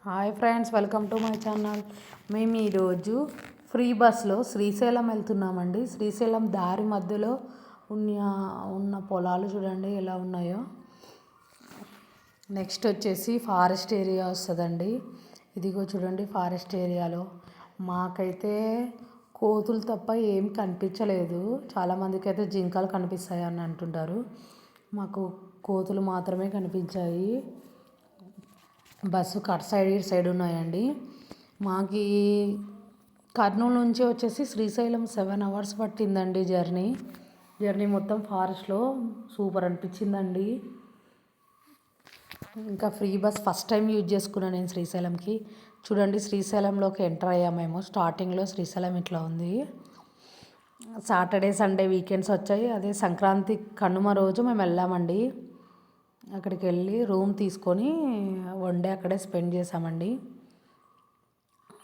Hi friends, welcome to my channel. మేము ఈరోజు free బస్లో శ్రీశైలం వెళ్తున్నామండి. శ్రీశైలం దారి మధ్యలో ఉన్న పొలాలు చూడండి ఎలా ఉన్నాయో. నెక్స్ట్ వచ్చేసి ఫారెస్ట్ ఏరియా వస్తుందండి. ఇదిగో చూడండి, ఫారెస్ట్ ఏరియాలో మాకైతే కోతులు తప్ప ఏం కనిపించలేదు. చాలామందికి అయితే జింకలు కనిపిస్తాయి అని అంటుంటారు. మాకు కోతులు మాత్రమే కనిపించాయి. బస్సు కట్ సైడ్ ఇటు సైడ్ ఉన్నాయండి. మాకు కర్నూలు నుంచి వచ్చేసి శ్రీశైలం 7 hours పట్టిందండి జర్నీ మొత్తం ఫారెస్ట్లో. సూపర్ అనిపించిందండి. ఇంకా free bus first time use చేసుకున్నాను నేను శ్రీశైలంకి. చూడండి, శ్రీశైలంలోకి ఎంటర్ అయ్యామేమో. స్టార్టింగ్లో శ్రీశైలం ఇట్లా ఉంది. సాటర్డే సండే వీకెండ్స్ వచ్చాయి. అదే సంక్రాంతి కనుమ రోజు మేము వెళ్ళామండి. అక్కడికి వెళ్ళి రూమ్ తీసుకొని వన్ డే అక్కడే స్పెండ్ చేసామండి.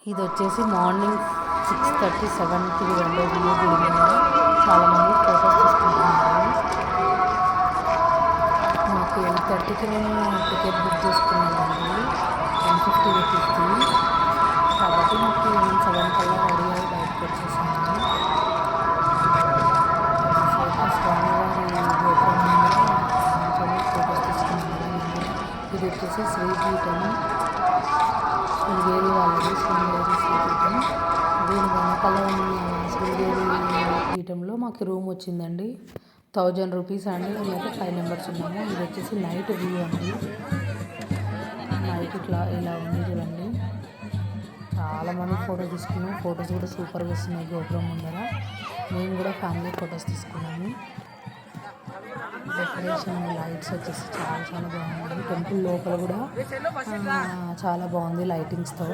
ఇది వచ్చేసి మార్నింగ్ 6:30, 7కి వెళ్ళే వ్యూ గుడి మీద చాలామంది ఫోటోస్ తీసుకుంటున్నారు. మాకు 8:30కి మేము టికెట్ బుక్ చేసుకున్నామండి, 150 రూపీస్కి. కాబట్టి మాకు 7 కల్లా రెడీ అయ్యి బయటకు వచ్చేసాము. స్వామివారి గోపురం మీద ఫోటోస్ తీసుకున్నాము. ఇది వచ్చేసి శ్రీపీఠం, శ్రీదేవి వాళ్ళది శ్రీదేవి శ్రీపీఠం. దీని వెనకాల ఉన్న శ్రీదేవి పీఠంలో మాకు రూమ్ వచ్చిందండి. 1000 రూపీస్ అండి. మేమైతే 5 members ఉన్నాము. ఇది వచ్చేసి నైట్ వ్యూ అండి. నైట్ ఇలా ఉంది చూడండి. చాలామంది ఫోటో తీసుకున్నాం. ఫొటోస్ కూడా సూపర్గా వస్తున్నాయి గోపురం ముందర. మేము కూడా ఫ్యామిలీ ఫొటోస్ తీసుకున్నాము. డెకరేషన్ లైట్స్ వచ్చేసి చాలా బాగుంది. టెంపుల్ లోపల కూడా చాలా బాగుంది లైటింగ్స్తో.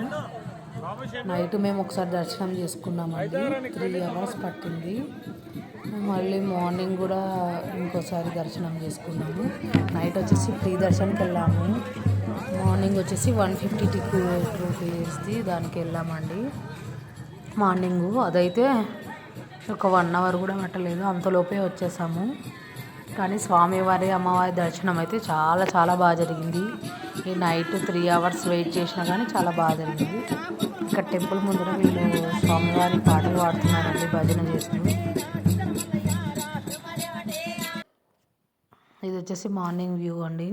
నైట్ మేము ఒకసారి దర్శనం చేసుకున్నామండి. 3 hours పట్టింది. మళ్ళీ మార్నింగ్ కూడా ఇంకోసారి దర్శనం చేసుకున్నాము. నైట్ వచ్చేసి ఫ్రీ దర్శనంకి వెళ్ళాము. మార్నింగ్ వచ్చేసి 150 రూపీస్ది దానికి వెళ్ళామండి. మార్నింగు అదైతే ఒక 1 hour కూడా పట్టలేదు, అంతలోపే వచ్చేసాము. కానీ స్వామివారి అమ్మవారి దర్శనం అయితే చాలా బాగా జరిగింది. ఈ నైట్ 3 hours వెయిట్ చేసినా కానీ చాలా బాగా జరిగింది. ఇక్కడ టెంపుల్ ముందర వీళ్ళు స్వామివారి పాటలు పాడుతున్నారండి, భజన చేస్తూ. ఇది వచ్చేసి మార్నింగ్ వ్యూ అండి.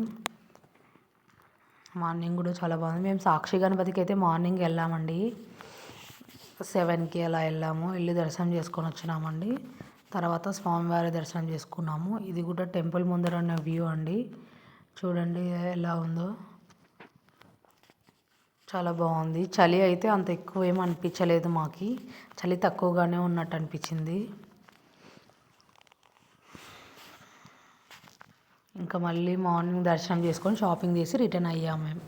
మార్నింగ్ కూడా చాలా బాగుంది. మేము సాక్షి గణపతికి అయితే మార్నింగ్ వెళ్ళామండి. 7కి అలా వెళ్ళాము. వెళ్ళి దర్శనం చేసుకొని వచ్చినామండి. తర్వాత స్వామివారి దర్శనం చేసుకున్నాము. ఇది కూడా టెంపుల్ ముందర ఉన్న వ్యూ అండి. చూడండి ఎలా ఉందో, చాలా బాగుంది. చలి అయితే అంత ఎక్కువ ఏం అనిపించలేదు. మాకు చలి తక్కువగానే ఉన్నట్టు అనిపించింది. ఇంకా మళ్ళీ మార్నింగ్ దర్శనం చేసుకొని షాపింగ్ చేసి రిటర్న్ అయ్యాము మేము.